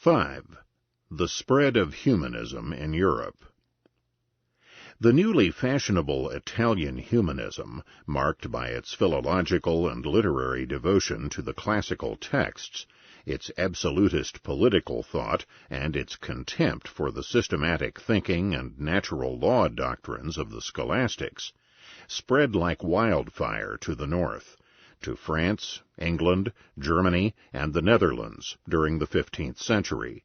5. The spread of humanism in Europe. The newly fashionable Italian humanism, marked by its philological and literary devotion to the classical texts, its absolutist political thought, and its contempt for the systematic thinking and natural law doctrines of the scholastics, spread like wildfire to the north, to France, England, Germany, and the Netherlands during the 15th century.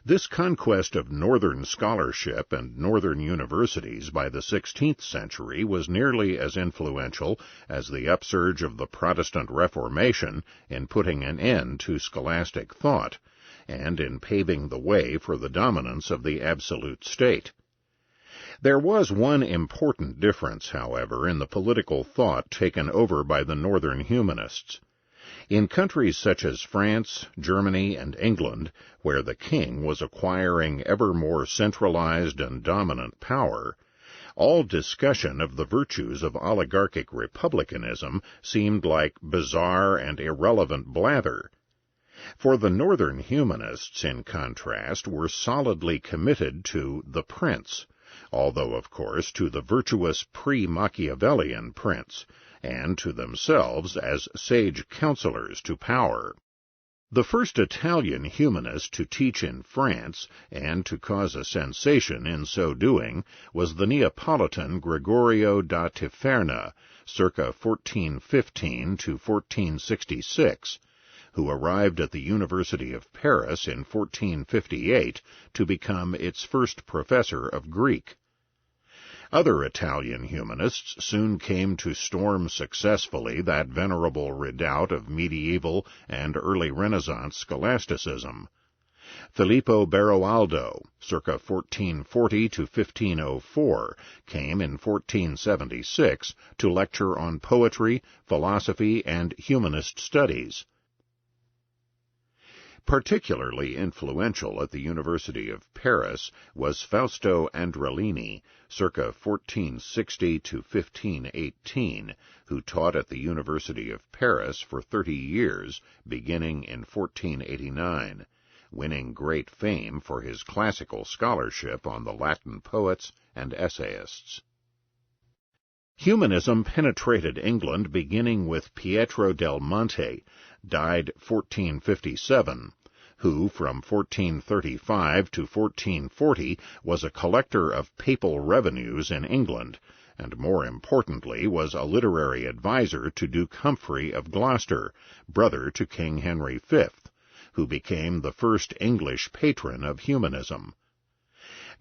This conquest of northern scholarship and northern universities by the 16th century was nearly as influential as the upsurge of the Protestant Reformation in putting an end to scholastic thought, and in paving the way for the dominance of the absolute state. There was one important difference, however, in the political thought taken over by the northern humanists. In countries such as France, Germany, and England, where the king was acquiring ever more centralized and dominant power, all discussion of the virtues of oligarchic republicanism seemed like bizarre and irrelevant blather. For the northern humanists, in contrast, were solidly committed to the prince, although, of course, to the virtuous pre-Machiavellian prince, and to themselves as sage counselors to power. The first Italian humanist to teach in France, and to cause a sensation in so doing, was the Neapolitan Gregorio da Tiferna, circa 1415 to 1466, who arrived at the University of Paris in 1458 to become its first professor of Greek. Other Italian humanists soon came to storm successfully that venerable redoubt of medieval and early Renaissance scholasticism. Filippo Beroaldo, circa 1440 to 1504, came in 1476 to lecture on poetry, philosophy, and humanist studies. Particularly influential at the University of Paris was Fausto Andrelini, circa 1460 to 1518, who taught at the University of Paris for 30 years, beginning in 1489, winning great fame for his classical scholarship on the Latin poets and essayists. Humanism penetrated England beginning with Pietro del Monte, died 1457, who from 1435 to 1440 was a collector of papal revenues in England, and more importantly was a literary adviser to Duke Humphrey of Gloucester, brother to King Henry V, who became the first English patron of humanism.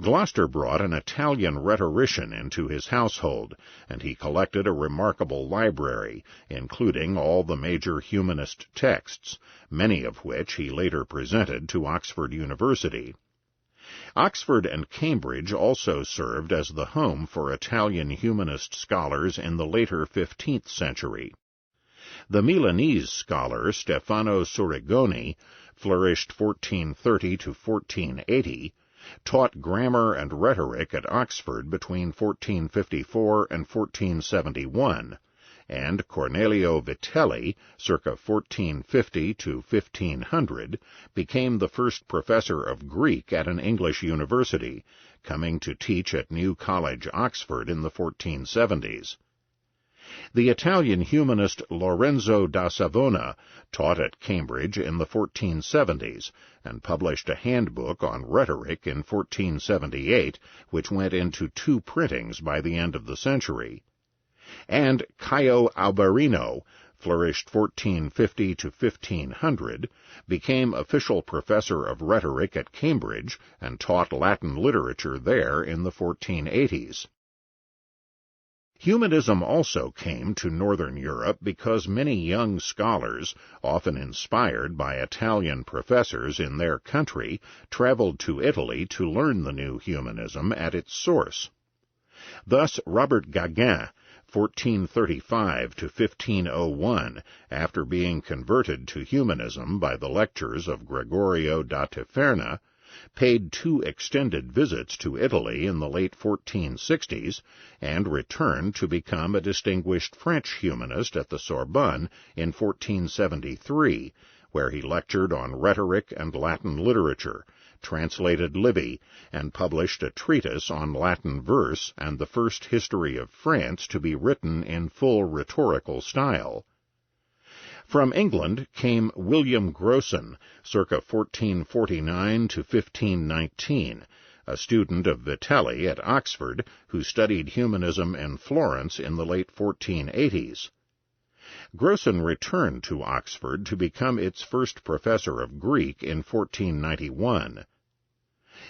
Gloucester brought an Italian rhetorician into his household, and he collected a remarkable library, including all the major humanist texts, many of which he later presented to Oxford University. Oxford and Cambridge also served as the home for Italian humanist scholars in the later 15th century. The Milanese scholar Stefano Surigoni flourished 1430 to 1480, taught grammar and rhetoric at Oxford between 1454 and 1471, and Cornelio Vitelli, circa 1450 to 1500, became the first professor of Greek at an English university, coming to teach at New College, Oxford in the 1470s. The Italian humanist Lorenzo da Savona taught at Cambridge in the 1470s and published a handbook on rhetoric in 1478, which went into 2 printings by the end of the century. And Caio Alberino, flourished 1450 to 1500, became official professor of rhetoric at Cambridge and taught Latin literature there in the 1480s. Humanism also came to Northern Europe because many young scholars, often inspired by Italian professors in their country, traveled to Italy to learn the new humanism at its source. Thus Robert Gauguin, 1435 to 1501, after being converted to humanism by the lectures of Gregorio da Tiferna, paid 2 extended visits to Italy in the late 1460s, and returned to become a distinguished French humanist at the Sorbonne in 1473, where he lectured on rhetoric and Latin literature, translated Livy, and published a treatise on Latin verse and the first history of France to be written in full rhetorical style. From England came William Grocyn, circa 1449 to 1519, a student of Vitelli at Oxford who studied humanism in Florence in the late 1480s. Grocyn returned to Oxford to become its first professor of Greek in 1491.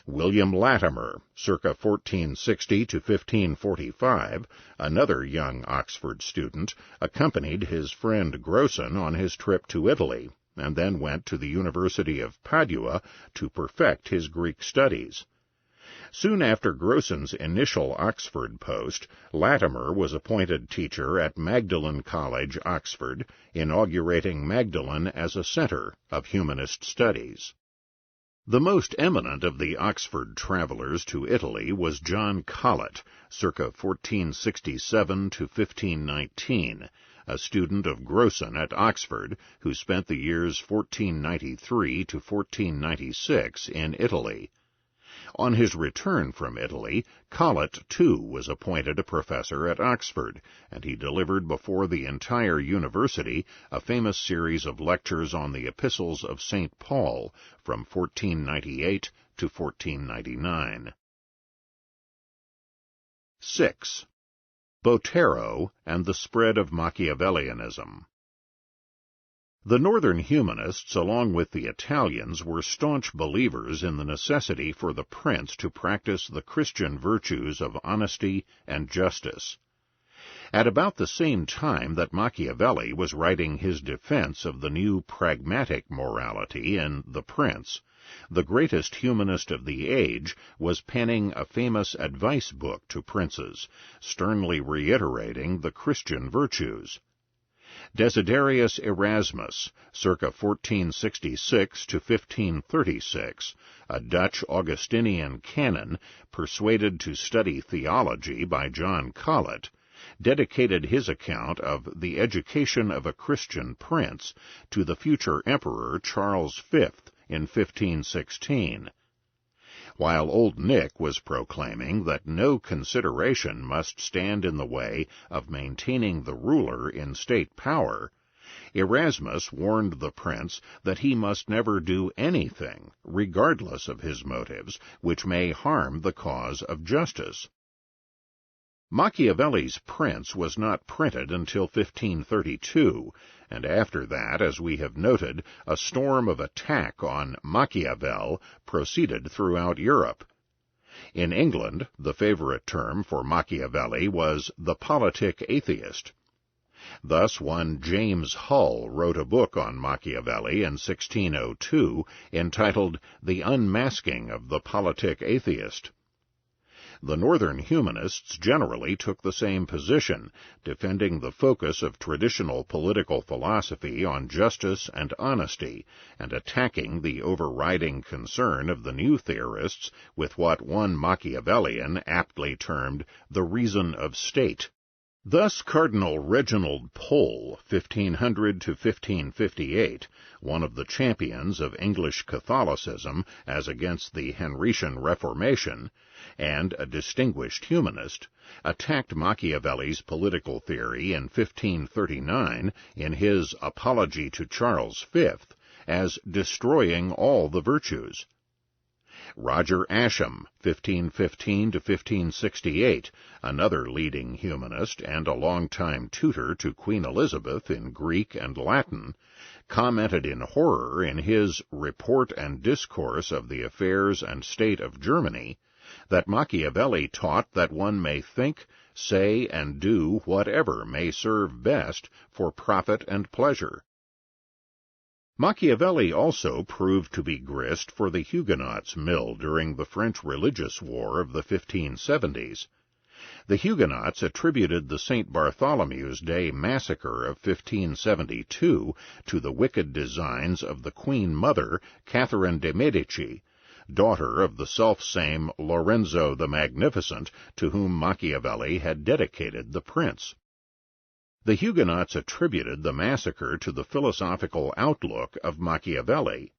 William Latimer, circa 1460 to 1545, another young Oxford student, accompanied his friend Grocyn on his trip to Italy, and then went to the University of Padua to perfect his Greek studies. Soon after Grocyn's initial Oxford post, Latimer was appointed teacher at Magdalen College, Oxford, inaugurating Magdalen as a center of humanist studies. The most eminent of the Oxford travelers to Italy was John Colet, circa 1467 to 1519, a student of Grocyn at Oxford, who spent the years 1493 to 1496 in Italy. On his return from Italy, Colet, too, was appointed a professor at Oxford, and he delivered before the entire university a famous series of lectures on the epistles of St. Paul from 1498 to 1499. 6. Botero and the spread of Machiavellianism. The northern humanists, along with the Italians, were staunch believers in the necessity for the prince to practice the Christian virtues of honesty and justice. At about the same time that Machiavelli was writing his defense of the new pragmatic morality in The Prince, the greatest humanist of the age was penning a famous advice book to princes, sternly reiterating the Christian virtues. Desiderius Erasmus, circa 1466 to 1536, a Dutch Augustinian canon persuaded to study theology by John Colet, dedicated his account of the education of a Christian prince to the future Emperor Charles V in 1516. While Old Nick was proclaiming that no consideration must stand in the way of maintaining the ruler in state power, Erasmus warned the prince that he must never do anything, regardless of his motives, which may harm the cause of justice. Machiavelli's Prince was not printed until 1532, and after that, as we have noted, a storm of attack on Machiavel proceeded throughout Europe. In England, the favorite term for Machiavelli was the politic atheist. Thus one James Hull wrote a book on Machiavelli in 1602 entitled The Unmasking of the Politic Atheist. The northern humanists generally took the same position, defending the focus of traditional political philosophy on justice and honesty, and attacking the overriding concern of the new theorists with what one Machiavellian aptly termed the reason of state. Thus Cardinal Reginald Pole, 1500 to 1558, one of the champions of English Catholicism as against the Henrician Reformation, and a distinguished humanist, attacked Machiavelli's political theory in 1539 in his Apology to Charles V as destroying all the virtues. Roger Ascham, 1515 to 1568, another leading humanist and a long-time tutor to Queen Elizabeth in Greek and Latin, commented in horror in his Report and Discourse of the Affairs and State of Germany that Machiavelli taught that one may think, say, and do whatever may serve best for profit and pleasure. Machiavelli also proved to be grist for the Huguenots' mill during the French religious war of the 1570s. The Huguenots attributed the St. Bartholomew's Day massacre of 1572 to the wicked designs of the Queen Mother, Catherine de' Medici, daughter of the selfsame Lorenzo the Magnificent, to whom Machiavelli had dedicated The Prince. The Huguenots attributed the massacre to the philosophical outlook of Machiavelli.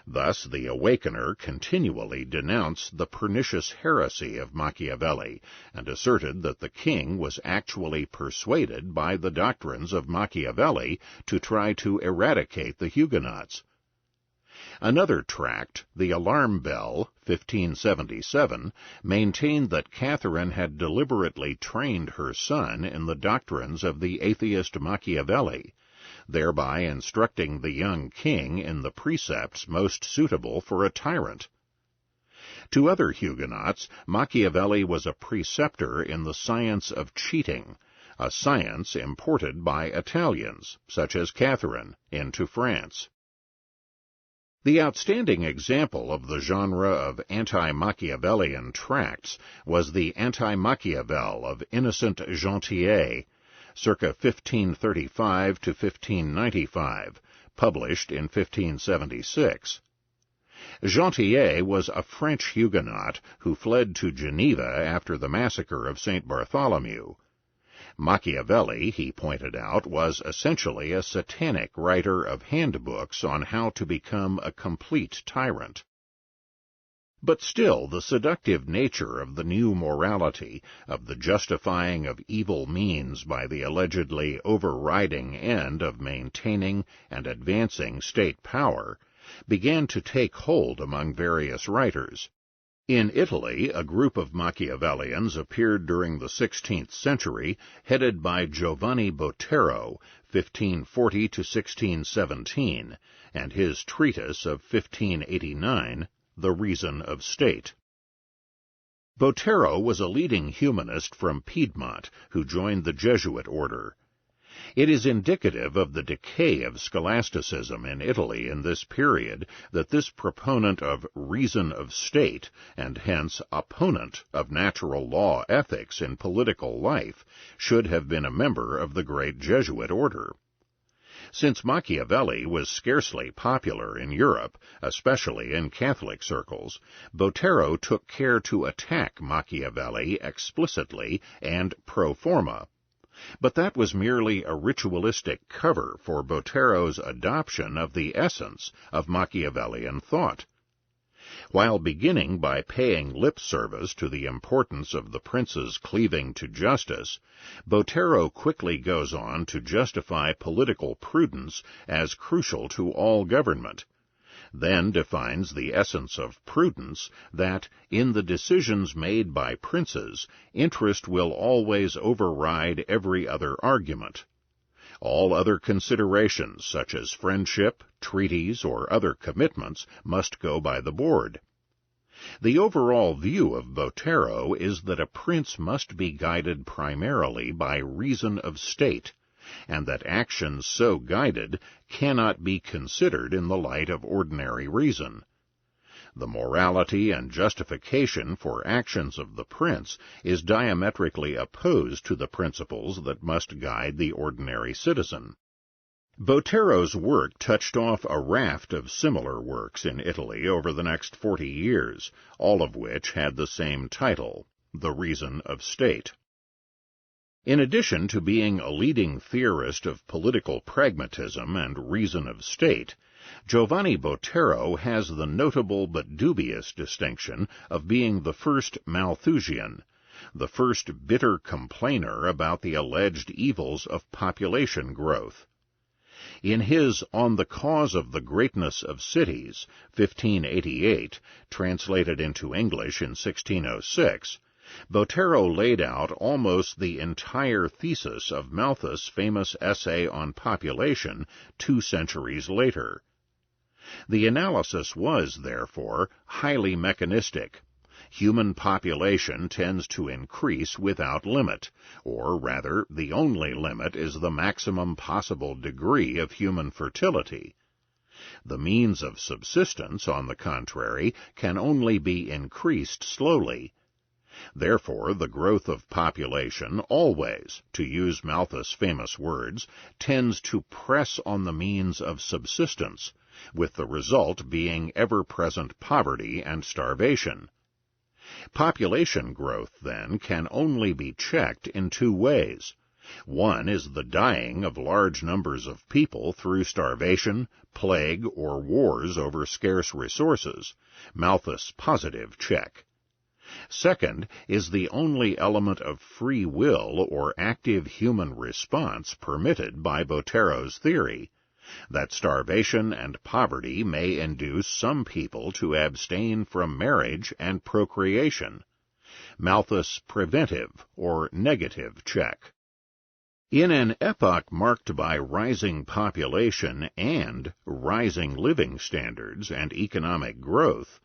Thus the Awakener continually denounced the pernicious heresy of Machiavelli, and asserted that the king was actually persuaded by the doctrines of Machiavelli to try to eradicate the Huguenots. Another tract, The Alarm Bell, 1577, maintained that Catherine had deliberately trained her son in the doctrines of the atheist Machiavelli, thereby instructing the young king in the precepts most suitable for a tyrant. To other Huguenots, Machiavelli was a preceptor in the science of cheating, a science imported by Italians, such as Catherine, into France. The outstanding example of the genre of anti-Machiavellian tracts was the Anti-Machiavel of Innocent Gentillet, circa 1535 to 1595, published in 1576. Gentillet was a French Huguenot who fled to Geneva after the massacre of St. Bartholomew. Machiavelli, he pointed out, was essentially a satanic writer of handbooks on how to become a complete tyrant. But still, the seductive nature of the new morality, of the justifying of evil means by the allegedly overriding end of maintaining and advancing state power, began to take hold among various writers. In Italy, a group of Machiavellians appeared during the 16th century, headed by Giovanni Botero, 1540 to 1617, and his treatise of 1589, The Reason of State. Botero was a leading humanist from Piedmont who joined the Jesuit order. It is indicative of the decay of scholasticism in Italy in this period that this proponent of reason of state, and hence opponent of natural law ethics in political life, should have been a member of the great Jesuit order. Since Machiavelli was scarcely popular in Europe, especially in Catholic circles, Botero took care to attack Machiavelli explicitly and pro forma. But that was merely a ritualistic cover for Botero's adoption of the essence of Machiavellian thought. While beginning by paying lip service to the importance of the prince's cleaving to justice, Botero quickly goes on to justify political prudence as crucial to all government, then defines the essence of prudence, that, in the decisions made by princes, interest will always override every other argument. All other considerations, such as friendship, treaties, or other commitments, must go by the board. The overall view of Botero is that a prince must be guided primarily by reason of state, and that actions so guided cannot be considered in the light of ordinary reason. The morality and justification for actions of the prince is diametrically opposed to the principles that must guide the ordinary citizen. Botero's work touched off a raft of similar works in Italy over the next 40 years, all of which had the same title, The Reason of State. In addition to being a leading theorist of political pragmatism and reason of state, Giovanni Botero has the notable but dubious distinction of being the first Malthusian, the first bitter complainer about the alleged evils of population growth. In his On the Cause of the Greatness of Cities, 1588, translated into English in 1606, Botero laid out almost the entire thesis of Malthus' famous essay on population 2 centuries later. The analysis was, therefore, highly mechanistic. Human population tends to increase without limit, or rather, the only limit is the maximum possible degree of human fertility. The means of subsistence, on the contrary, can only be increased slowly. Therefore, the growth of population always, to use Malthus' famous words, tends to press on the means of subsistence, with the result being ever-present poverty and starvation. Population growth, then, can only be checked in 2 ways. One is the dying of large numbers of people through starvation, plague, or wars over scarce resources, Malthus' positive check. Second is the only element of free will or active human response permitted by Botero's theory, that starvation and poverty may induce some people to abstain from marriage and procreation, Malthus' preventive or negative check. In an epoch marked by rising population and rising living standards and economic growth,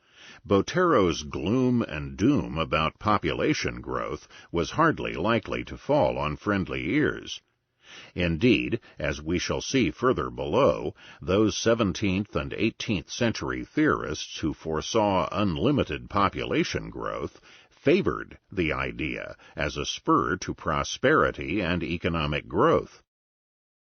Botero's gloom and doom about population growth was hardly likely to fall on friendly ears. Indeed, as we shall see further below, those 17th and 18th century theorists who foresaw unlimited population growth favored the idea as a spur to prosperity and economic growth.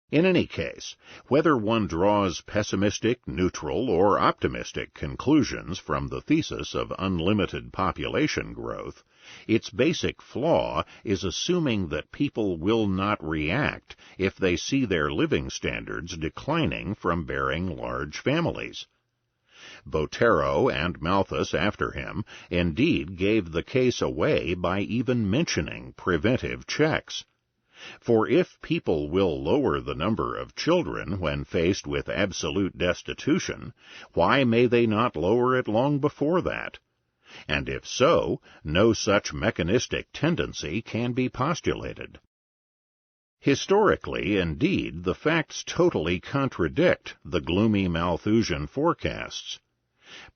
In any case, whether one draws pessimistic, neutral, or optimistic conclusions from the thesis of unlimited population growth, its basic flaw is assuming that people will not react if they see their living standards declining from bearing large families. Botero and Malthus after him indeed gave the case away by even mentioning preventive checks. For if people will lower the number of children when faced with absolute destitution, why may they not lower it long before that? And if so, no such mechanistic tendency can be postulated. Historically, indeed, the facts totally contradict the gloomy Malthusian forecasts.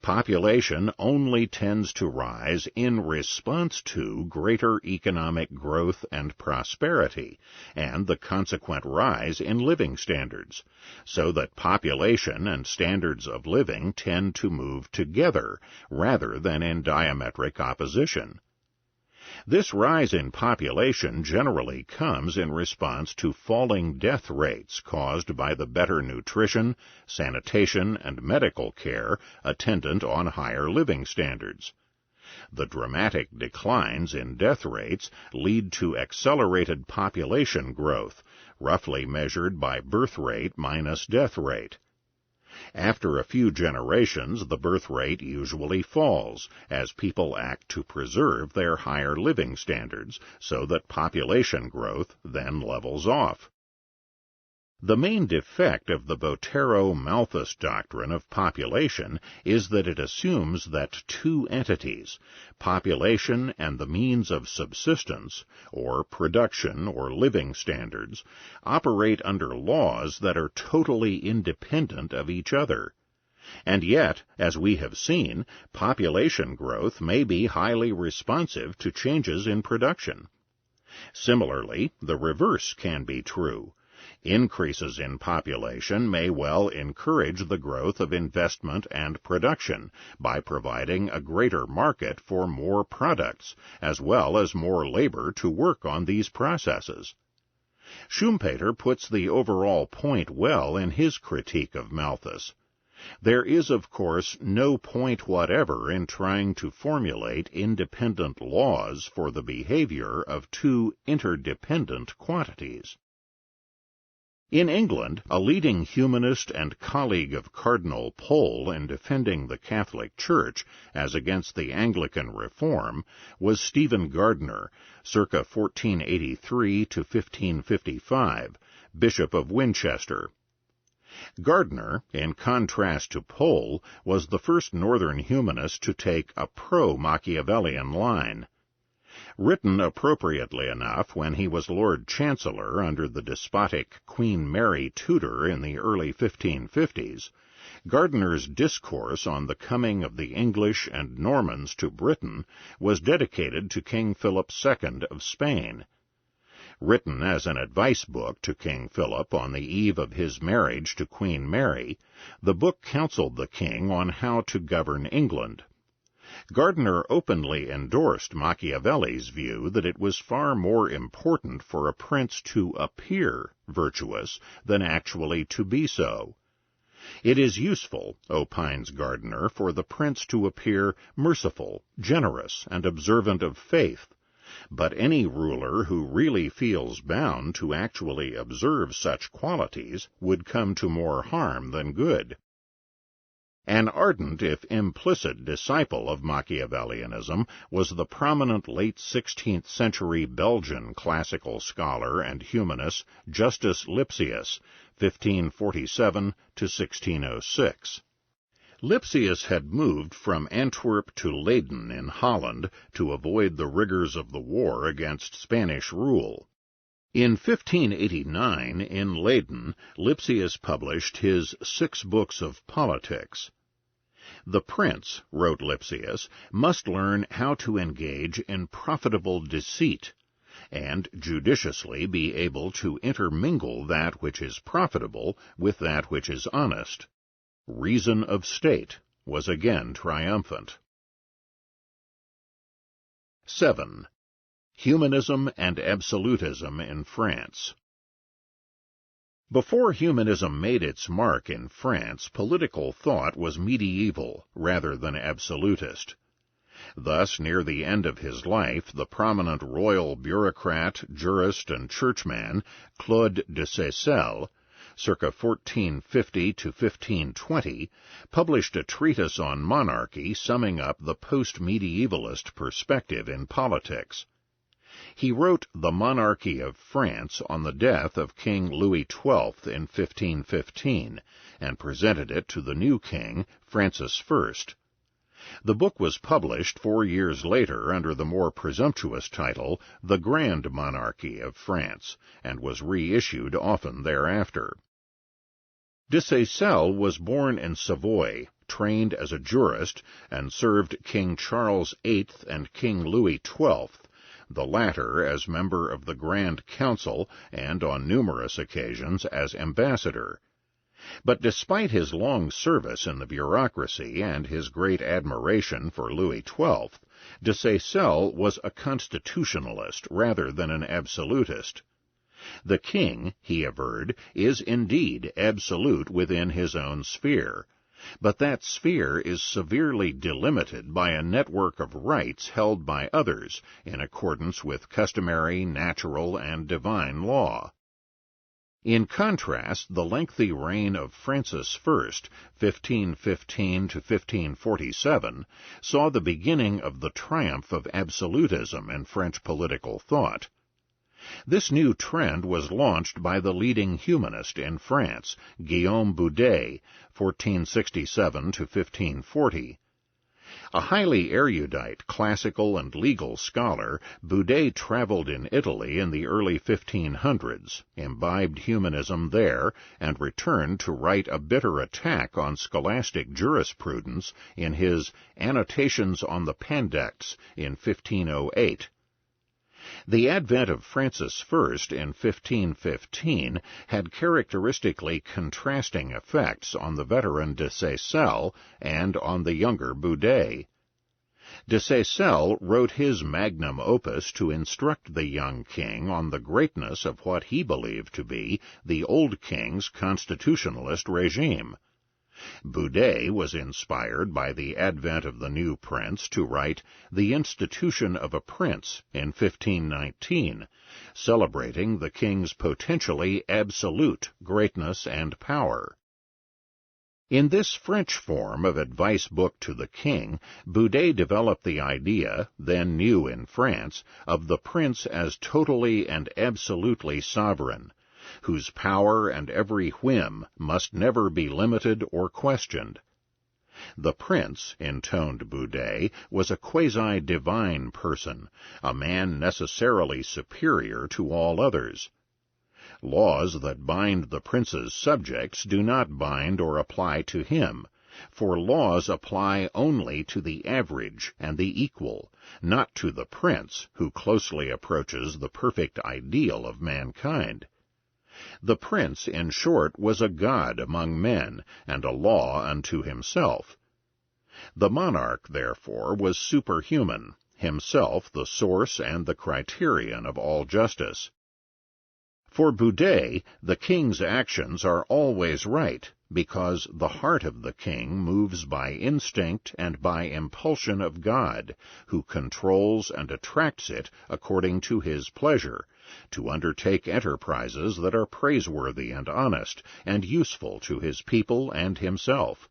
Population only tends to rise in response to greater economic growth and prosperity, and the consequent rise in living standards, so that population and standards of living tend to move together, rather than in diametric opposition. This rise in population generally comes in response to falling death rates caused by the better nutrition, sanitation, and medical care attendant on higher living standards. The dramatic declines in death rates lead to accelerated population growth, roughly measured by birth rate minus death rate. After a few generations, the birth rate usually falls, as people act to preserve their higher living standards, so that population growth then levels off. The main defect of the Botero-Malthus doctrine of population is that it assumes that two entities, population and the means of subsistence, or production or living standards, operate under laws that are totally independent of each other. And yet, as we have seen, population growth may be highly responsive to changes in production. Similarly, the reverse can be true. Increases in population may well encourage the growth of investment and production by providing a greater market for more products, as well as more labor to work on these processes. Schumpeter puts the overall point well in his critique of Malthus. There is, of course, no point whatever in trying to formulate independent laws for the behavior of two interdependent quantities. In England, a leading humanist and colleague of Cardinal Pole in defending the Catholic Church as against the Anglican reform was Stephen Gardiner, circa 1483 to 1555, Bishop of Winchester. Gardiner, in contrast to Pole, was the first northern humanist to take a pro-Machiavellian line. Written appropriately enough when he was Lord Chancellor under the despotic Queen Mary Tudor in the early 1550s, Gardiner's discourse on the coming of the English and Normans to Britain was dedicated to King Philip II of Spain. Written as an advice book to King Philip on the eve of his marriage to Queen Mary, the book counseled the king on how to govern England. Gardiner openly endorsed Machiavelli's view that it was far more important for a prince to appear virtuous than actually to be so. It is useful, opines Gardiner, for the prince to appear merciful, generous, and observant of faith, but any ruler who really feels bound to actually observe such qualities would come to more harm than good. An ardent, if implicit, disciple of Machiavellianism was the prominent late 16th century Belgian classical scholar and humanist Justus Lipsius, 1547 to 1606. Lipsius had moved from Antwerp to Leyden in Holland to avoid the rigors of the war against Spanish rule. In 1589, in Leyden, Lipsius published his 6 books of politics. The prince, wrote Lipsius, must learn how to engage in profitable deceit, and judiciously be able to intermingle that which is profitable with that which is honest. Reason of state was again triumphant. 7. Humanism and Absolutism in France. Before humanism made its mark in France, political thought was medieval rather than absolutist. Thus, near the end of his life, the prominent royal bureaucrat, jurist, and churchman, Claude de Seyssel, circa 1450 to 1520, published a treatise on monarchy summing up the post-medievalist perspective in politics. He wrote The Monarchy of France on the death of King Louis XII in 1515, and presented it to the new king, Francis I. The book was published 4 years later under the more presumptuous title The Grand Monarchy of France, and was reissued often thereafter. De Seyssel was born in Savoy, trained as a jurist, and served King Charles VIII and King Louis XII, the latter as member of the Grand Council and on numerous occasions as ambassador. But despite his long service in the bureaucracy and his great admiration for Louis XII, de Seyssel was a constitutionalist rather than an absolutist. The king, he averred, is indeed absolute within his own sphere, but that sphere is severely delimited by a network of rights held by others in accordance with customary, natural, and divine law. In contrast, the lengthy reign of Francis I, 1515 to 1547, saw the beginning of the triumph of absolutism in French political thought. This new trend was launched by the leading humanist in France, Guillaume Boudet, 1467 to 1540. A highly erudite classical and legal scholar, Boudet traveled in Italy in the early 1500s, imbibed humanism there, and returned to write a bitter attack on scholastic jurisprudence in his Annotations on the Pandects in 1508. The advent of Francis I in 1515 had characteristically contrasting effects on the veteran de Seyssel and on the younger Boudet. De Seyssel wrote his magnum opus to instruct the young king on the greatness of what he believed to be the old king's constitutionalist regime. Boudet was inspired by the advent of the new prince to write The Institution of a Prince in 1519, celebrating the king's potentially absolute greatness and power. In this French form of advice book to the king, Boudet developed the idea, then new in France, of the prince as totally and absolutely sovereign, whose power and every whim must never be limited or questioned. The prince, intoned Boudet, was a quasi-divine person, a man necessarily superior to all others. Laws that bind the prince's subjects do not bind or apply to him, for laws apply only to the average and the equal, not to the prince, who closely approaches the perfect ideal of mankind. The prince, in short, was a god among men, and a law unto himself. The monarch, therefore, was superhuman, himself the source and the criterion of all justice. For Boudet, the king's actions are always right, because the heart of the king moves by instinct and by impulsion of God, who controls and attracts it according to his pleasure, to undertake enterprises that are praiseworthy and honest, and useful to his people and himself.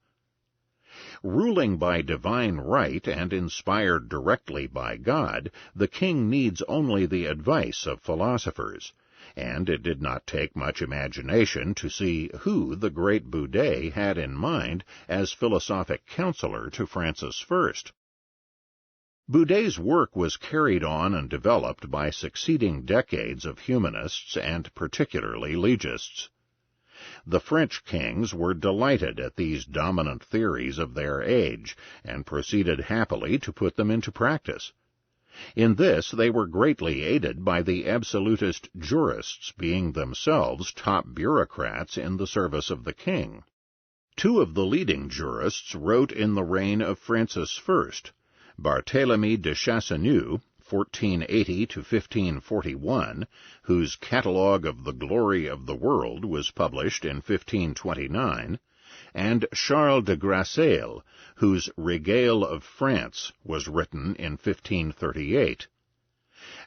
Ruling by divine right and inspired directly by God, the king needs only the advice of philosophers, and it did not take much imagination to see who the great Bodin had in mind as philosophic counselor to Francis I. Bodin's work was carried on and developed by succeeding decades of humanists and particularly legists. The French kings were delighted at these dominant theories of their age, and proceeded happily to put them into practice. In this they were greatly aided by the Absolutist jurists, being themselves top bureaucrats in the service of the king. Two of the leading jurists wrote in the reign of Francis I, Barthélemy de Chasseneux, 1480 to 1541, whose Catalogue of the Glory of the World was published in 1529, and Charles de Grassail, whose Regale of France was written in 1538.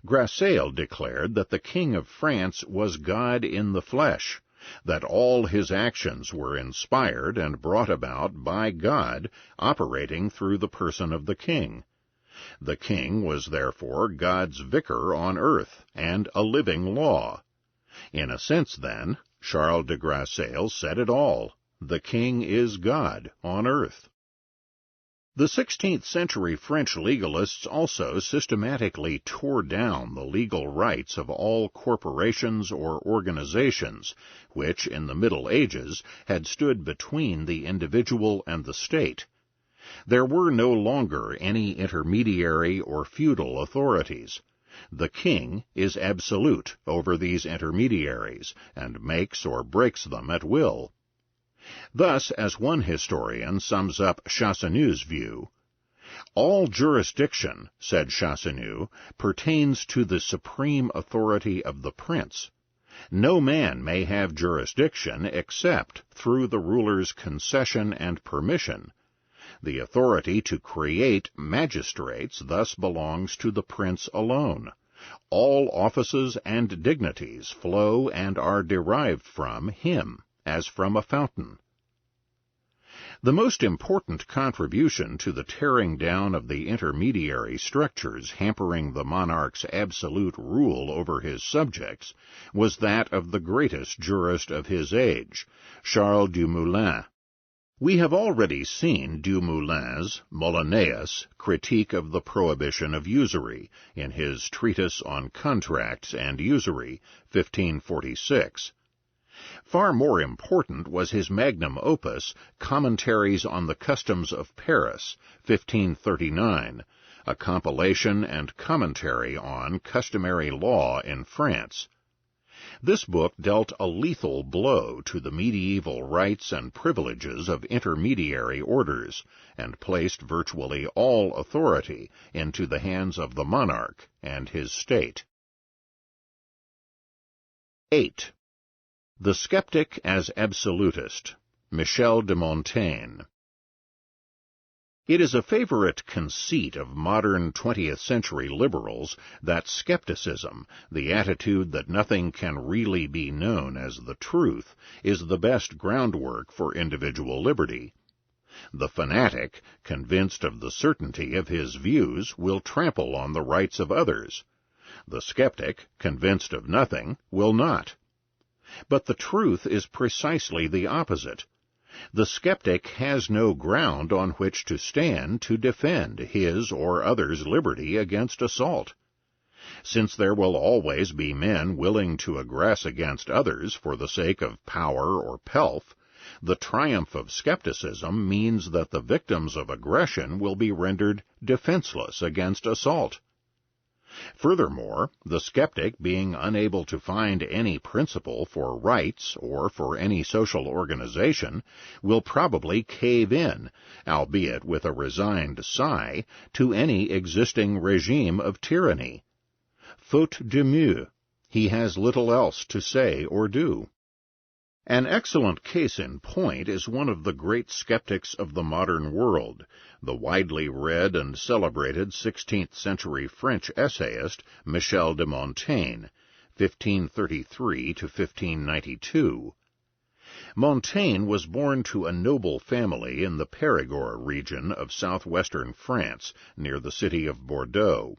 Grassail declared that the King of France was God in the flesh, that all his actions were inspired and brought about by God, operating through the person of the king. The king was therefore God's vicar on earth, and a living law. In a sense, then, Charles de Grassail said it all. The king is God on earth. The 16th-century French legalists also systematically tore down the legal rights of all corporations or organizations, which, in the Middle Ages, had stood between the individual and the state. There were no longer any intermediary or feudal authorities. The king is absolute over these intermediaries, and makes or breaks them at will. Thus, as one historian sums up Chasseneux's view, "All jurisdiction," said Chasseneux, "pertains to the supreme authority of the prince. No man may have jurisdiction except through the ruler's concession and permission. The authority to create magistrates thus belongs to the prince alone. All offices and dignities flow and are derived from him, as from a fountain." The most important contribution to the tearing down of the intermediary structures hampering the monarch's absolute rule over his subjects was that of the greatest jurist of his age, Charles Dumoulin. We have already seen Dumoulin's Molineus critique of the prohibition of usury in his Treatise on Contracts and Usury, 1546. Far more important was his magnum opus, Commentaries on the Customs of Paris, 1539, a compilation and commentary on customary law in France. This book dealt a lethal blow to the medieval rights and privileges of intermediary orders, and placed virtually all authority into the hands of the monarch and his state. 8. The Skeptic as Absolutist, Michel de Montaigne. It is a favorite conceit of modern 20th-century liberals that skepticism, the attitude that nothing can really be known as the truth, is the best groundwork for individual liberty. The fanatic, convinced of the certainty of his views, will trample on the rights of others. The skeptic, convinced of nothing, will not. But the truth is precisely the opposite. The skeptic has no ground on which to stand to defend his or others' liberty against assault. Since there will always be men willing to aggress against others for the sake of power or pelf, the triumph of skepticism means that the victims of aggression will be rendered defenseless against assault. Furthermore, the skeptic, being unable to find any principle for rights or for any social organization, will probably cave in, albeit with a resigned sigh, to any existing regime of tyranny. Faute de mieux, he has little else to say or do. An excellent case in point is one of the great skeptics of the modern world, the widely read and celebrated 16th-century French essayist Michel de Montaigne, 1533 to 1592. Montaigne was born to a noble family in the Périgord region of southwestern France, near the city of Bordeaux.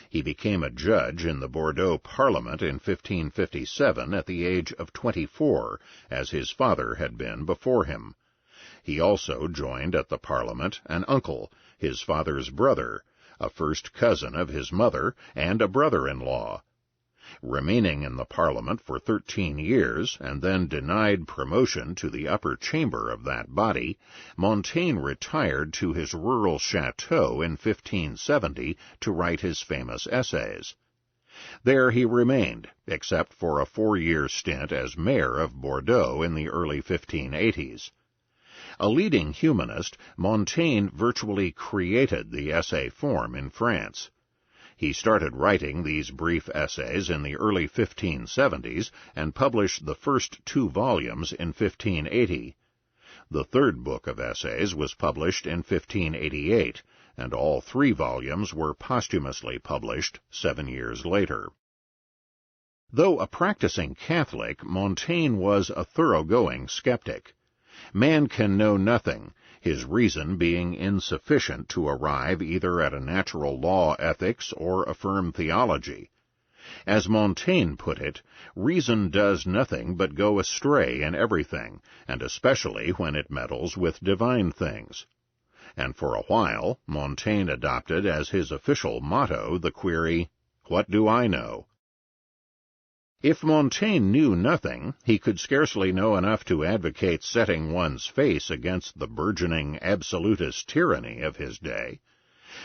He became a judge in the Bordeaux Parliament in 1557 at the age of 24, as his father had been before him. He also joined at the Parliament an uncle, his father's brother, a first cousin of his mother, and a brother-in-law. Remaining in the Parliament for 13 years, and then denied promotion to the upper chamber of that body, Montaigne retired to his rural chateau in 1570 to write his famous essays. There he remained, except for a 4-year stint as mayor of Bordeaux in the early 1580s. A leading humanist, Montaigne virtually created the essay form in France. He started writing these brief essays in the early 1570s and published the first 2 volumes in 1580. The third book of essays was published in 1588, and all 3 volumes were posthumously published 7 years later. Though a practicing Catholic, Montaigne was a thoroughgoing skeptic. Man can know nothing, his reason being insufficient to arrive either at a natural law ethics or a firm theology. As Montaigne put it, reason does nothing but go astray in everything, and especially when it meddles with divine things. And for a while, Montaigne adopted as his official motto the query, "What do I know?" If Montaigne knew nothing, he could scarcely know enough to advocate setting one's face against the burgeoning absolutist tyranny of his day.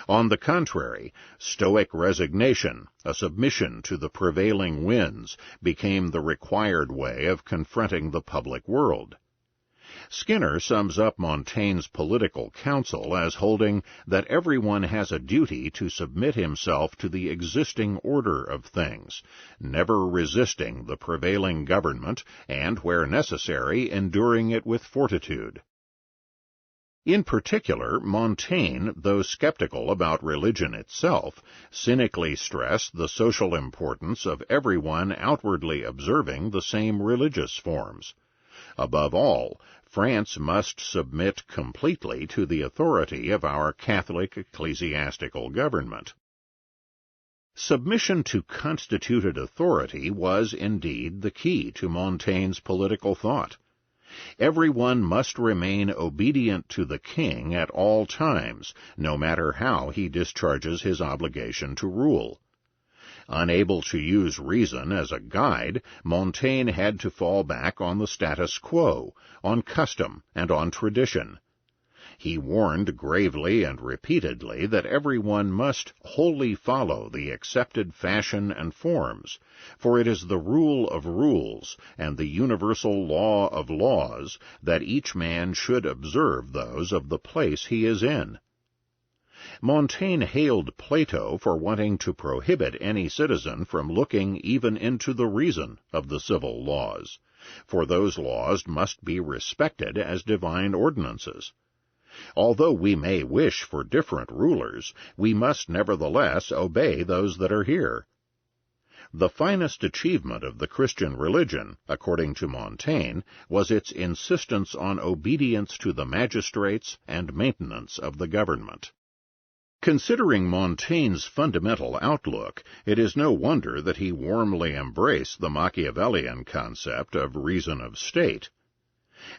On the contrary, stoic resignation, a submission to the prevailing winds, became the required way of confronting the public world. Skinner sums up Montaigne's political counsel as holding that everyone has a duty to submit himself to the existing order of things, never resisting the prevailing government, and, where necessary, enduring it with fortitude. In particular, Montaigne, though skeptical about religion itself, cynically stressed the social importance of everyone outwardly observing the same religious forms. Above all, France must submit completely to the authority of our Catholic ecclesiastical government. Submission to constituted authority was indeed the key to Montaigne's political thought. Everyone must remain obedient to the king at all times, no matter how he discharges his obligation to rule. Unable to use reason as a guide, Montaigne had to fall back on the status quo, on custom, and on tradition. He warned gravely and repeatedly that everyone must wholly follow the accepted fashion and forms, for it is the rule of rules and the universal law of laws that each man should observe those of the place he is in. Montaigne hailed Plato for wanting to prohibit any citizen from looking even into the reason of the civil laws, for those laws must be respected as divine ordinances. Although we may wish for different rulers, we must nevertheless obey those that are here. The finest achievement of the Christian religion, according to Montaigne, was its insistence on obedience to the magistrates and maintenance of the government. Considering Montaigne's fundamental outlook, it is no wonder that he warmly embraced the Machiavellian concept of reason of state.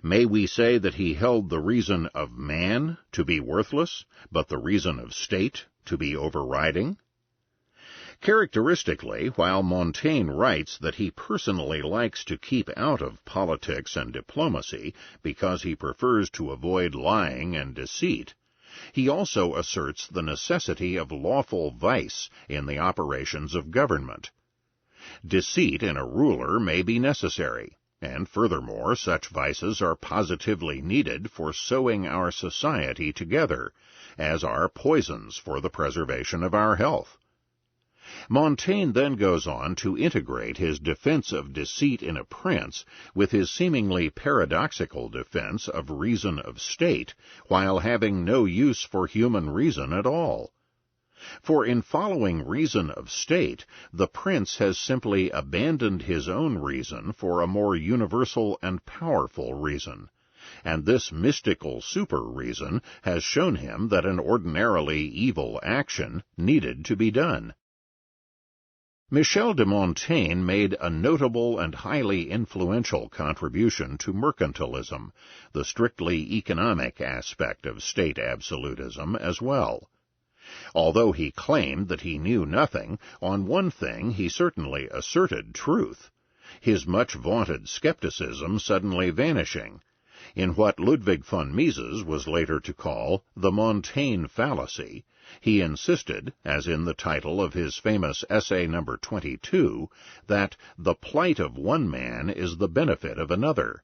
May we say that he held the reason of man to be worthless, but the reason of state to be overriding? Characteristically, while Montaigne writes that he personally likes to keep out of politics and diplomacy because he prefers to avoid lying and deceit, he also asserts the necessity of lawful vice in the operations of government. Deceit in a ruler may be necessary, and furthermore such vices are positively needed for sewing our society together, as are poisons for the preservation of our health. Montaigne then goes on to integrate his defense of deceit in a prince with his seemingly paradoxical defense of reason of state, while having no use for human reason at all. For in following reason of state, the prince has simply abandoned his own reason for a more universal and powerful reason, and this mystical super-reason has shown him that an ordinarily evil action needed to be done. Michel de Montaigne made a notable and highly influential contribution to mercantilism, the strictly economic aspect of state absolutism, as well. Although he claimed that he knew nothing, on one thing he certainly asserted truth, his much vaunted skepticism suddenly vanishing, in what Ludwig von Mises was later to call the Montaigne fallacy. He insisted, as in the title of his famous essay number 22, that the plight of one man is the benefit of another.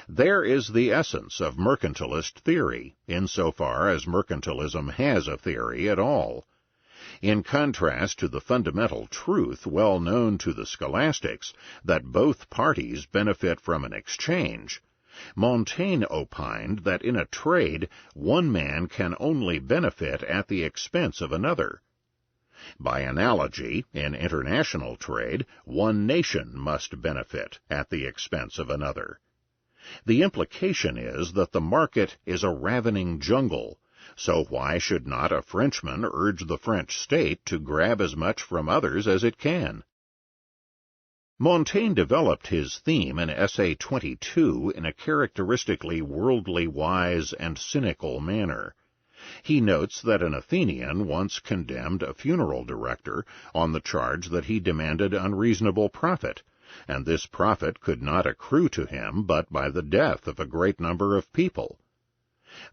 There is the essence of mercantilist theory, insofar as mercantilism has a theory at all. In contrast to the fundamental truth well known to the scholastics, that both parties benefit from an exchange, Montaigne opined that in a trade one man can only benefit at the expense of another. By analogy, in international trade, one nation must benefit at the expense of another. The implication is that the market is a ravening jungle, so why should not a Frenchman urge the French state to grab as much from others as it can? Montaigne developed his theme in Essay 22 in a characteristically worldly wise and cynical manner. He notes that an Athenian once condemned a funeral director on the charge that he demanded unreasonable profit, and this profit could not accrue to him but by the death of a great number of people.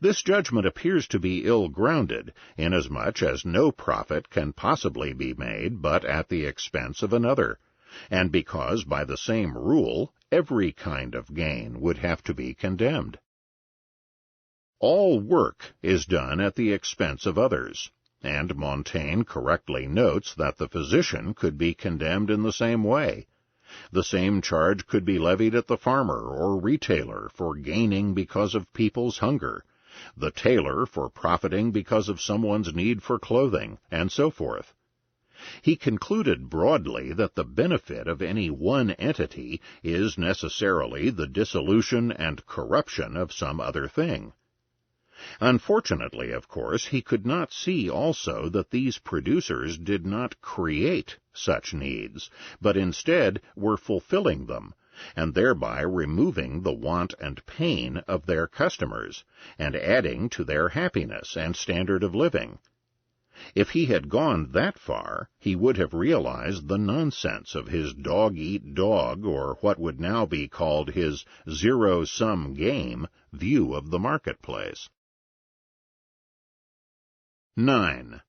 This judgment appears to be ill-grounded, inasmuch as no profit can possibly be made but at the expense of another, and because, by the same rule, every kind of gain would have to be condemned. All work is done at the expense of others, and Montaigne correctly notes that the physician could be condemned in the same way. The same charge could be levied at the farmer or retailer for gaining because of people's hunger, the tailor for profiting because of someone's need for clothing, and so forth. He concluded broadly that the benefit of any one entity is necessarily the dissolution and corruption of some other thing. Unfortunately, of course, he could not see also that these producers did not create such needs, but instead were fulfilling them, and thereby removing the want and pain of their customers, and adding to their happiness and standard of living. If he had gone that far, he would have realized the nonsense of his dog-eat-dog, or what would now be called his zero-sum game, view of the marketplace. 9.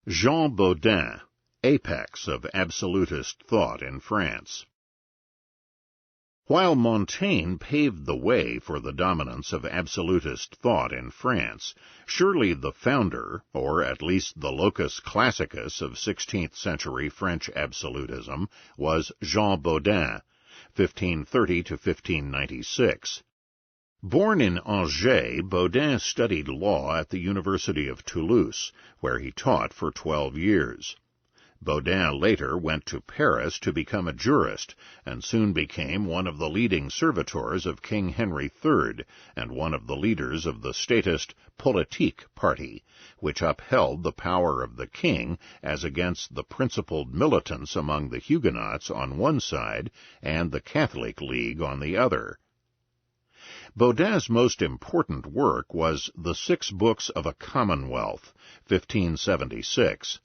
Jean Bodin, apex of absolutist thought in France. While Montaigne paved the way for the dominance of absolutist thought in France, surely the founder, or at least the locus classicus of 16th-century French absolutism, was Jean Bodin, 1530 to 1596. Born in Angers, Bodin studied law at the University of Toulouse, where he taught for 12 years. Bodin later went to Paris to become a jurist, and soon became one of the leading servitors of King Henry III, and one of the leaders of the statist Politique party, which upheld the power of the king as against the principled militants among the Huguenots on one side, and the Catholic League on the other. Bodin's most important work was The 6 Books of a Commonwealth, 1576.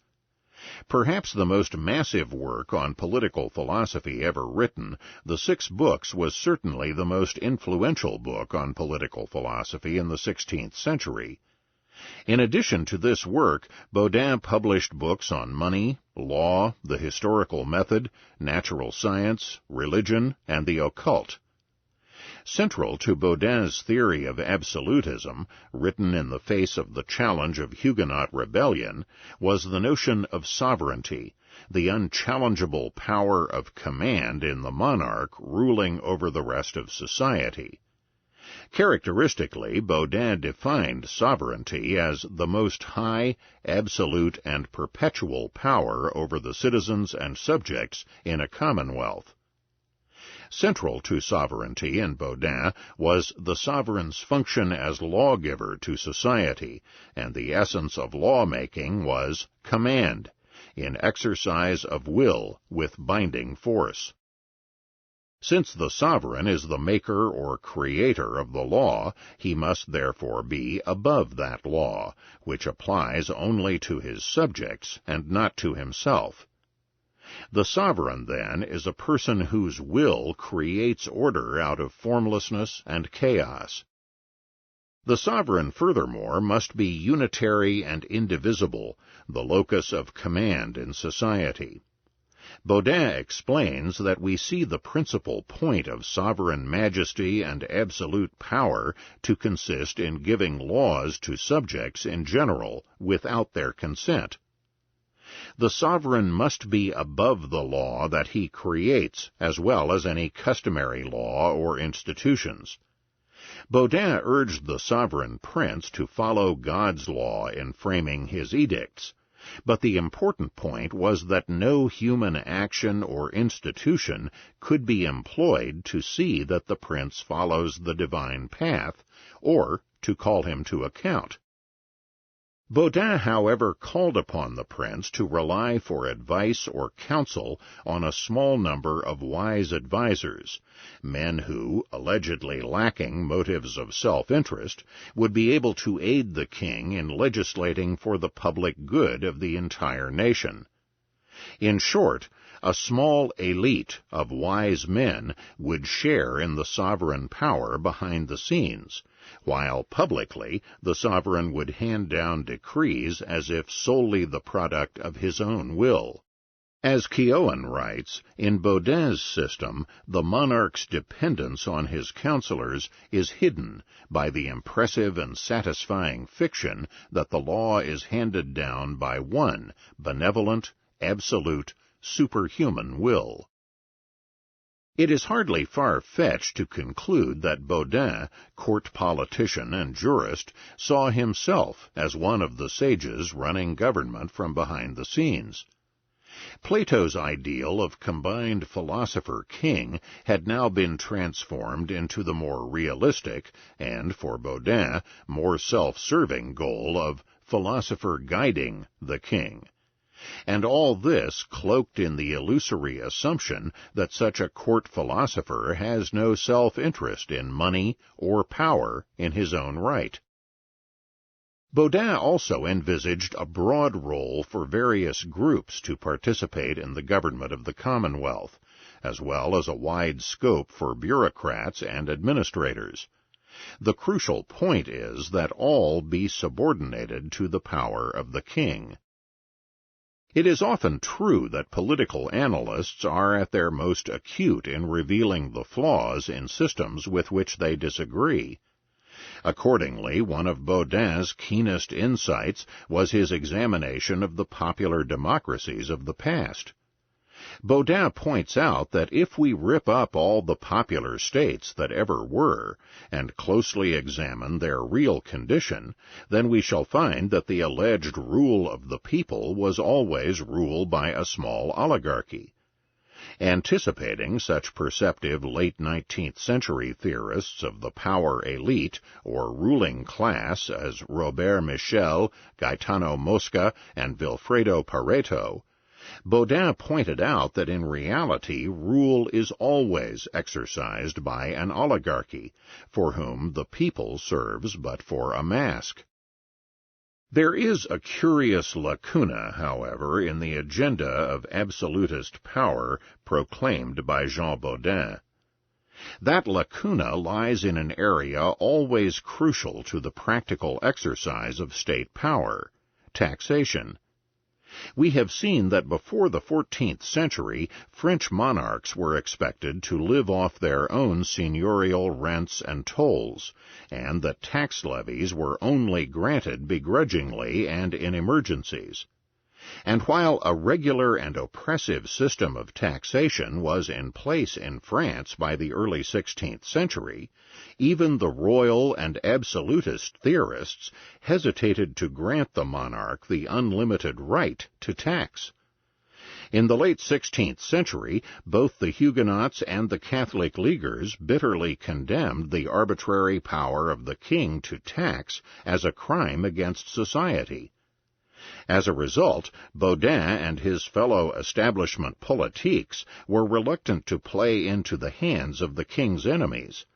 Perhaps the most massive work on political philosophy ever written, The 6 Books was certainly the most influential book on political philosophy in the 16th century. In addition to this work, Bodin published books on money, law, the historical method, natural science, religion, and the occult. Central to Bodin's theory of absolutism, written in the face of the challenge of Huguenot rebellion, was the notion of sovereignty, the unchallengeable power of command in the monarch ruling over the rest of society. Characteristically, Bodin defined sovereignty as the most high, absolute, and perpetual power over the citizens and subjects in a commonwealth. Central to sovereignty in Bodin was the sovereign's function as lawgiver to society, and the essence of lawmaking was command, in exercise of will with binding force. Since the sovereign is the maker or creator of the law, he must therefore be above that law, which applies only to his subjects and not to himself. The sovereign, then, is a person whose will creates order out of formlessness and chaos. The sovereign, furthermore, must be unitary and indivisible, the locus of command in society. Bodin explains that we see the principal point of sovereign majesty and absolute power to consist in giving laws to subjects in general without their consent. The sovereign must be above the law that he creates, as well as any customary law or institutions. Bodin urged the sovereign prince to follow God's law in framing his edicts, but the important point was that no human action or institution could be employed to see that the prince follows the divine path, or to call him to account. Bodin, however, called upon the prince to rely for advice or counsel on a small number of wise advisers, men who, allegedly lacking motives of self-interest, would be able to aid the king in legislating for the public good of the entire nation. In short, a small elite of wise men would share in the sovereign power behind the scenes, while publicly the sovereign would hand down decrees as if solely the product of his own will. As Keown writes, in Bodin's system, the monarch's dependence on his counselors is hidden by the impressive and satisfying fiction that the law is handed down by one benevolent, absolute, superhuman will. It is hardly far-fetched to conclude that Bodin, court politician and jurist, saw himself as one of the sages running government from behind the scenes. Plato's ideal of combined philosopher-king had now been transformed into the more realistic, and, for Bodin, more self-serving goal of philosopher guiding the king. And all this cloaked in the illusory assumption that such a court philosopher has no self-interest in money or power in his own right. Bodin also envisaged a broad role for various groups to participate in the government of the Commonwealth, as well as a wide scope for bureaucrats and administrators. The crucial point is that all be subordinated to the power of the king. It is often true that political analysts are at their most acute in revealing the flaws in systems with which they disagree. Accordingly, one of Bodin's keenest insights was his examination of the popular democracies of the past. Bodin points out that if we rip up all the popular states that ever were, and closely examine their real condition, then we shall find that the alleged rule of the people was always rule by a small oligarchy. Anticipating such perceptive late 19th century theorists of the power elite, or ruling class, as Robert Michel, Gaetano Mosca, and Vilfredo Pareto, Bodin pointed out that in reality rule is always exercised by an oligarchy, for whom the people serves but for a mask. There is a curious lacuna, however, in the agenda of absolutist power proclaimed by Jean Bodin. That lacuna lies in an area always crucial to the practical exercise of state power: taxation. We have seen that before the 14th century, French monarchs were expected to live off their own seigneurial rents and tolls, and that tax levies were only granted begrudgingly and in emergencies. And while a regular and oppressive system of taxation was in place in France by the early 16th century, even the royal and absolutist theorists hesitated to grant the monarch the unlimited right to tax. In the late 16th century, both the Huguenots and the Catholic Leaguers bitterly condemned the arbitrary power of the king to tax as a crime against society. As a result, Bodin and his fellow establishment politiques were reluctant to play into the hands of the king's enemies.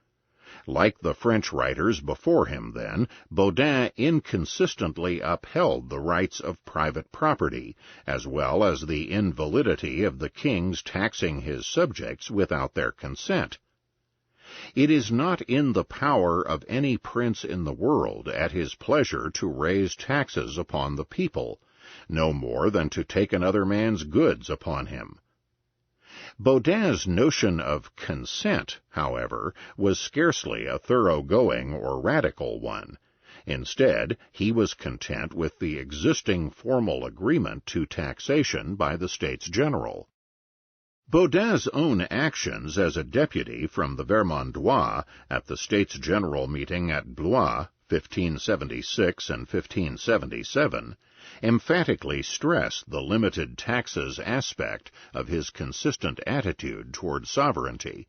Like the French writers before him, then, Bodin inconsistently upheld the rights of private property, as well as the invalidity of the king's taxing his subjects without their consent. It is not in the power of any prince in the world at his pleasure to raise taxes upon the people, no more than to take another man's goods upon him. Bodin's notion of consent, however, was scarcely a thoroughgoing or radical one. Instead, he was content with the existing formal agreement to taxation by the States General. Bodin's own actions as a deputy from the Vermandois at the States General meeting at Blois, 1576 and 1577, emphatically stress the limited taxes aspect of his consistent attitude toward sovereignty.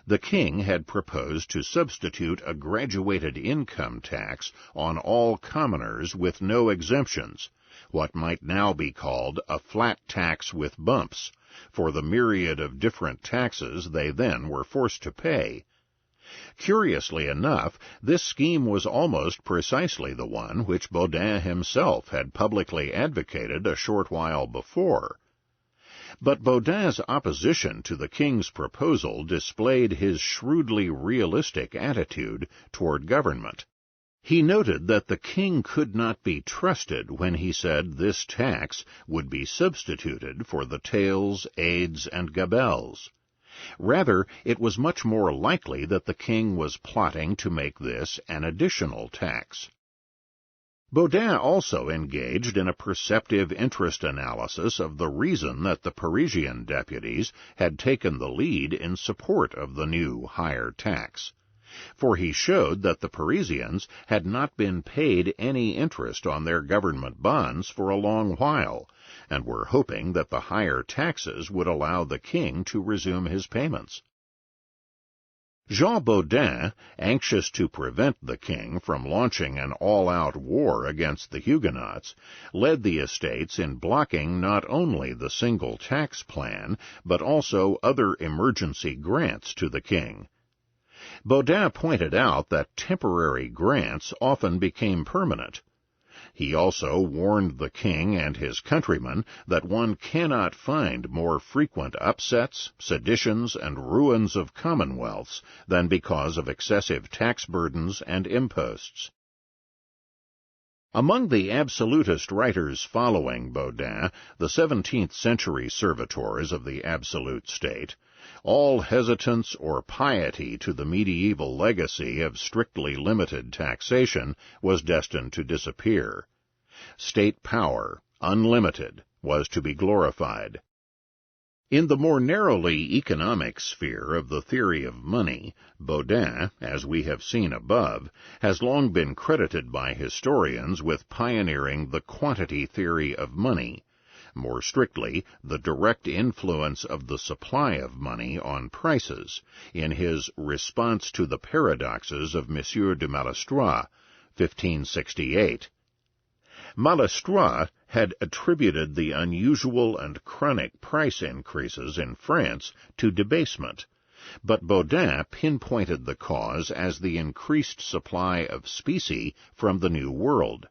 The king had proposed to substitute a graduated income tax on all commoners with no exemptions, what might now be called a flat tax with bumps, for the myriad of different taxes they then were forced to pay. Curiously enough, this scheme was almost precisely the one which Bodin himself had publicly advocated a short while before. But Bodin's opposition to the king's proposal displayed his shrewdly realistic attitude toward government. He noted that the king could not be trusted when he said this tax would be substituted for the tailles, aides, and gabelles. Rather, it was much more likely that the king was plotting to make this an additional tax. Bodin also engaged in a perceptive interest analysis of the reason that the Parisian deputies had taken the lead in support of the new higher tax. For he showed that the Parisians had not been paid any interest on their government bonds for a long while, and were hoping that the higher taxes would allow the king to resume his payments. Jean Bodin, anxious to prevent the king from launching an all-out war against the Huguenots, led the estates in blocking not only the single tax plan, but also other emergency grants to the king. Bodin pointed out that temporary grants often became permanent. He also warned the king and his countrymen that one cannot find more frequent upsets, seditions, and ruins of commonwealths than because of excessive tax burdens and imposts. Among the absolutist writers following Bodin, the 17th-century servitors of the absolute state, all hesitance or piety to the medieval legacy of strictly limited taxation was destined to disappear. State power, unlimited, was to be glorified. In the more narrowly economic sphere of the theory of money, Bodin, as we have seen above, has long been credited by historians with pioneering the quantity theory of money, more strictly, the direct influence of the supply of money on prices, in his Response to the Paradoxes of Monsieur de Malestroit, 1568. Malestroit had attributed the unusual and chronic price increases in France to debasement, but Bodin pinpointed the cause as the increased supply of specie from the New World.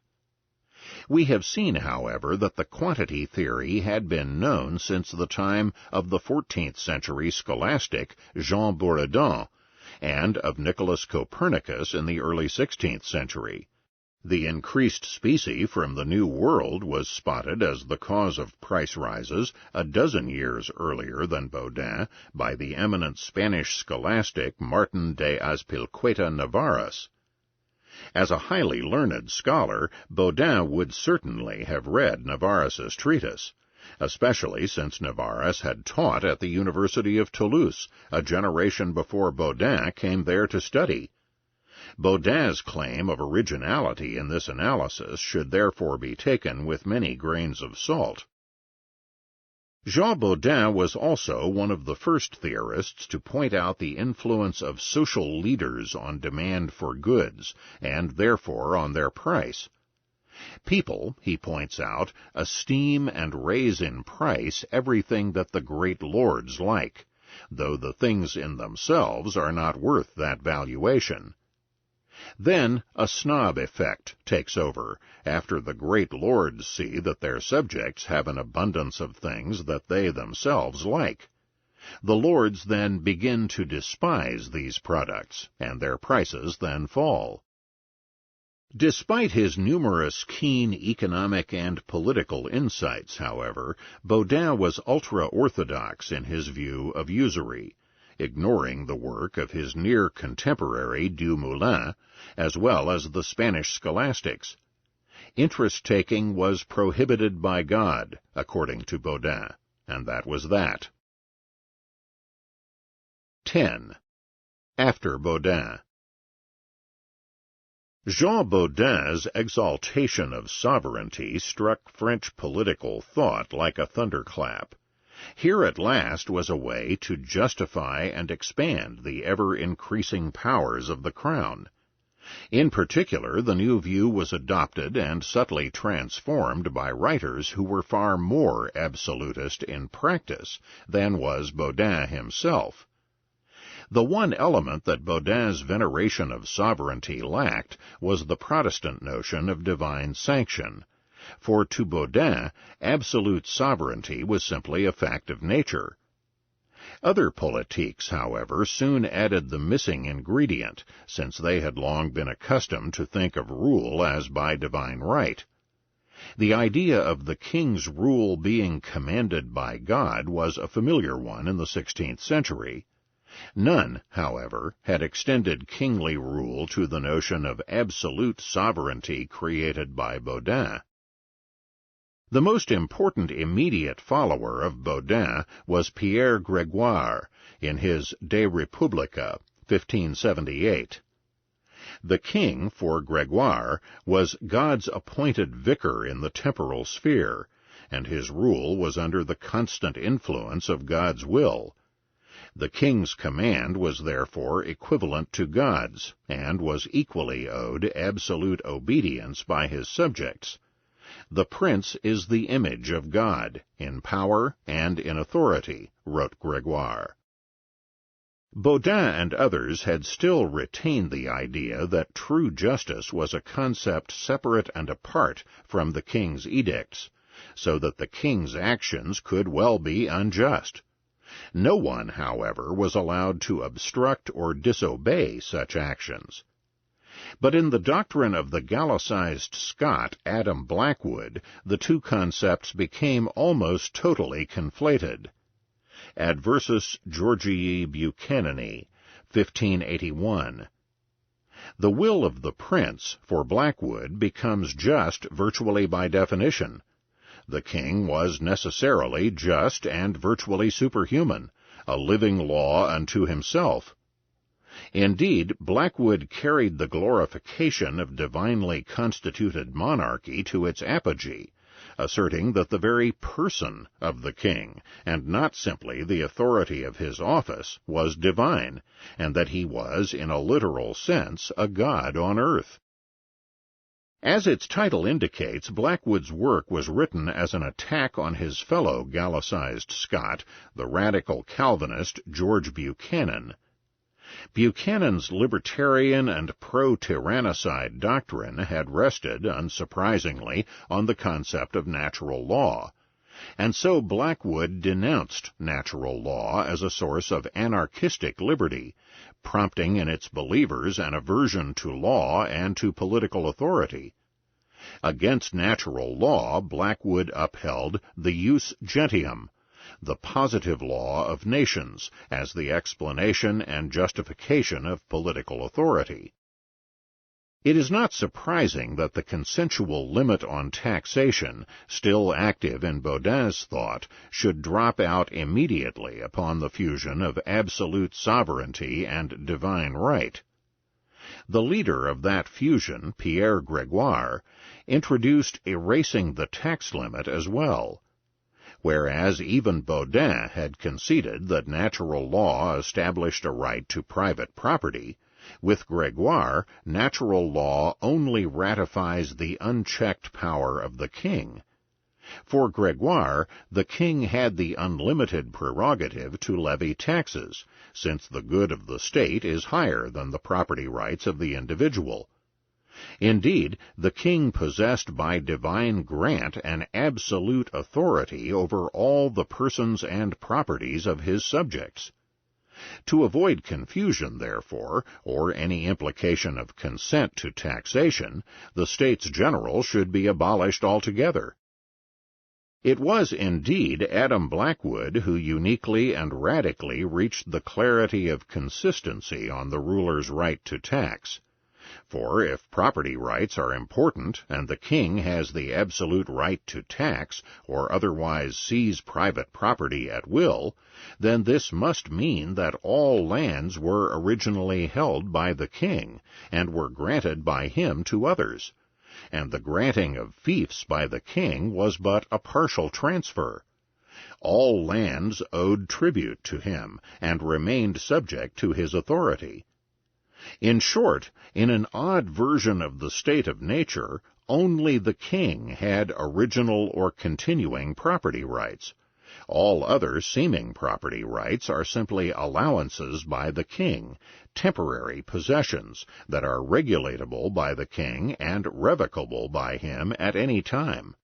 We have seen, however, that the quantity theory had been known since the time of the 14th-century scholastic Jean Buridan, and of Nicholas Copernicus in the early 16th century. The increased specie from the New World was spotted as the cause of price rises a dozen years earlier than Bodin by the eminent Spanish scholastic Martin de Azpilcueta Navarras. As a highly learned scholar, Bodin would certainly have read Navarras's treatise, especially since Navarras had taught at the University of Toulouse a generation before Bodin came there to study. Bodin's claim of originality in this analysis should therefore be taken with many grains of salt. Jean Bodin was also one of the first theorists to point out the influence of social leaders on demand for goods, and therefore on their price. People, he points out, esteem and raise in price everything that the great lords like, though the things in themselves are not worth that valuation. Then a snob effect takes over, after the great lords see that their subjects have an abundance of things that they themselves like. The lords then begin to despise these products, and their prices then fall. Despite his numerous keen economic and political insights, however, Bodin was ultra-orthodox in his view of usury, ignoring the work of his near contemporary Dumoulin, as well as the Spanish scholastics. Interest-taking was prohibited by God, according to Bodin, and that was that. 10. After Bodin. Jean Bodin's exaltation of sovereignty struck French political thought like a thunderclap. Here at last was a way to justify and expand the ever-increasing powers of the crown. In particular, the new view was adopted and subtly transformed by writers who were far more absolutist in practice than was Bodin himself. The one element that Bodin's veneration of sovereignty lacked was the Protestant notion of divine sanction, for to Bodin, absolute sovereignty was simply a fact of nature. Other politiques, however, soon added the missing ingredient, since they had long been accustomed to think of rule as by divine right. The idea of the king's rule being commanded by God was a familiar one in the 16th century. None, however, had extended kingly rule to the notion of absolute sovereignty created by Bodin. The most important immediate follower of Bodin was Pierre Grégoire, in his De Republica, 1578. The king, for Grégoire, was God's appointed vicar in the temporal sphere, and his rule was under the constant influence of God's will. The king's command was therefore equivalent to God's, and was equally owed absolute obedience by his subjects. The prince is the image of God, in power and in authority, wrote Grégoire. Bodin and others had still retained the idea that true justice was a concept separate and apart from the king's edicts, so that the king's actions could well be unjust. No one, however, was allowed to obstruct or disobey such actions. But in the doctrine of the Gallicized Scot Adam Blackwood, the two concepts became almost totally conflated. Adversus Georgii Buchanani, 1581. The will of the prince, for Blackwood, becomes just virtually by definition. The king was necessarily just and virtually superhuman, a living law unto himself. Indeed, Blackwood carried the glorification of divinely constituted monarchy to its apogee, asserting that the very person of the king, and not simply the authority of his office, was divine, and that he was, in a literal sense, a god on earth. As its title indicates, Blackwood's work was written as an attack on his fellow Gallicized Scot, the radical Calvinist George Buchanan. Buchanan's libertarian and pro-tyrannicide doctrine had rested, unsurprisingly, on the concept of natural law. and so Blackwood denounced natural law as a source of anarchistic liberty, prompting in its believers an aversion to law and to political authority. Against natural law, Blackwood upheld the jus gentium, the positive law of nations, as the explanation and justification of political authority. It is not surprising that the consensual limit on taxation, still active in Bodin's thought, should drop out immediately upon the fusion of absolute sovereignty and divine right. The leader of that fusion, Pierre Grégoire, introduced erasing the tax limit as well. Whereas even Bodin had conceded that natural law established a right to private property, with Grégoire, natural law only ratifies the unchecked power of the king. For Grégoire, the king had the unlimited prerogative to levy taxes, since the good of the state is higher than the property rights of the individual. Indeed, the king possessed by divine grant an absolute authority over all the persons and properties of his subjects. To avoid confusion, therefore, or any implication of consent to taxation, the States General should be abolished altogether. It was indeed Adam Blackwood who uniquely and radically reached the clarity of consistency on the ruler's right to tax. For if property rights are important, and the king has the absolute right to tax or otherwise seize private property at will, then this must mean that all lands were originally held by the king, and were granted by him to others, and the granting of fiefs by the king was but a partial transfer. All lands owed tribute to him, and remained subject to his authority. In short, in an odd version of the state of nature, only the king had original or continuing property rights. All other seeming property rights are simply allowances by the king, temporary possessions that are regulatable by the king and revocable by him at any time.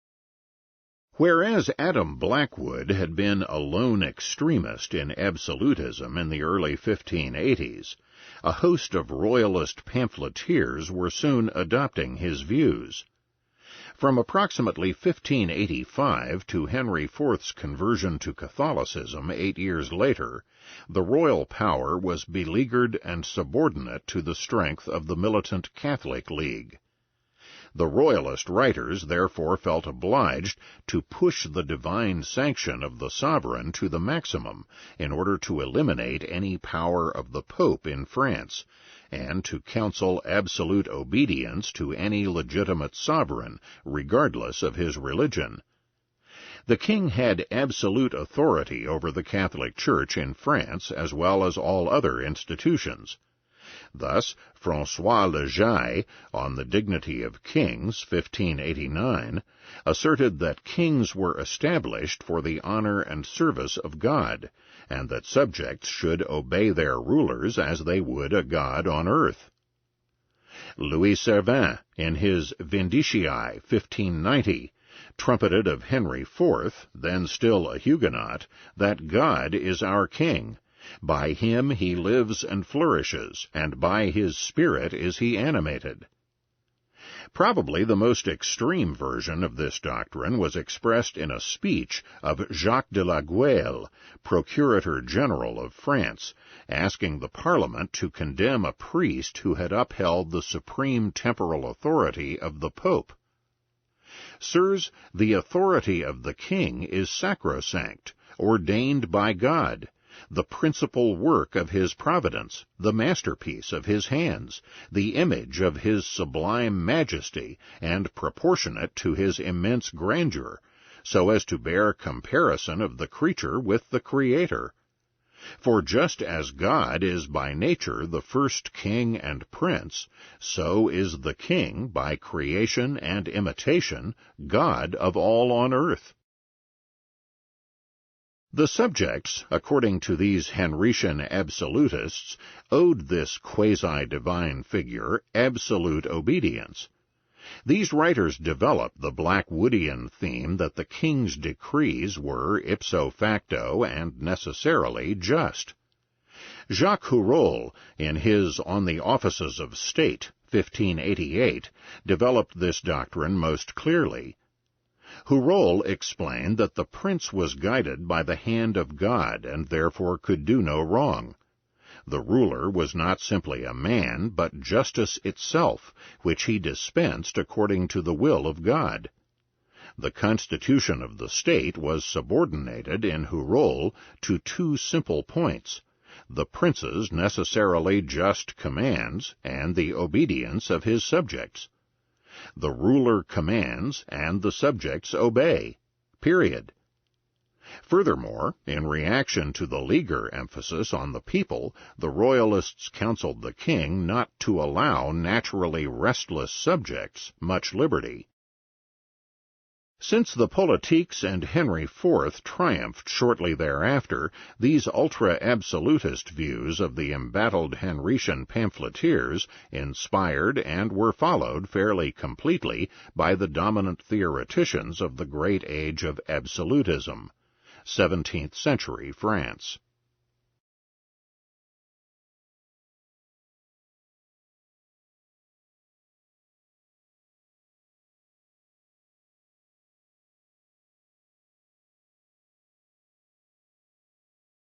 Whereas Adam Blackwood had been a lone extremist in absolutism in the early 1580s, a host of royalist pamphleteers were soon adopting his views. From approximately 1585 to Henry IV's conversion to Catholicism 8 years later, the royal power was beleaguered and subordinate to the strength of the militant Catholic League. The royalist writers therefore felt obliged to push the divine sanction of the sovereign to the maximum in order to eliminate any power of the Pope in France, and to counsel absolute obedience to any legitimate sovereign, regardless of his religion. The king had absolute authority over the Catholic Church in France as well as all other institutions. Thus, François Le Jay, on the Dignity of Kings, 1589, asserted that kings were established for the honor and service of God, and that subjects should obey their rulers as they would a god on earth. Louis Servin, in his Vindicii, 1590, trumpeted of Henry IV, then still a Huguenot, that God is our king. By him he lives and flourishes, and by his spirit is he animated. Probably the most extreme version of this doctrine was expressed in a speech of Jacques de la Gueule, Procurator General of France, asking the Parliament to condemn a priest who had upheld the supreme temporal authority of the Pope. Sirs, the authority of the king is sacrosanct, ordained by God, the principal work of his providence, the masterpiece of his hands, the image of his sublime majesty, and proportionate to his immense grandeur, so as to bear comparison of the creature with the Creator. For just as God is by nature the first king and prince, so is the king, by creation and imitation, God of all on earth. The subjects, according to these Henrician absolutists, owed this quasi-divine figure absolute obedience. These writers developed the Blackwoodian theme that the king's decrees were ipso facto and necessarily just. Jacques Hurol, in his On the Offices of State, 1588, developed this doctrine most clearly. Hurol explained that the prince was guided by the hand of God and therefore could do no wrong. The ruler was not simply a man, but justice itself, which he dispensed according to the will of God. The constitution of the state was subordinated in Hurol to two simple points: the prince's necessarily just commands and the obedience of his subjects. The ruler commands and the subjects obey. Period. Furthermore, in reaction to the leaguer emphasis on the people, the Royalists counseled the king not to allow naturally restless subjects much liberty. Since the Politiques and Henry IV triumphed shortly thereafter, these ultra-absolutist views of the embattled Henrician pamphleteers inspired and were followed fairly completely by the dominant theoreticians of the great age of absolutism, 17th century France.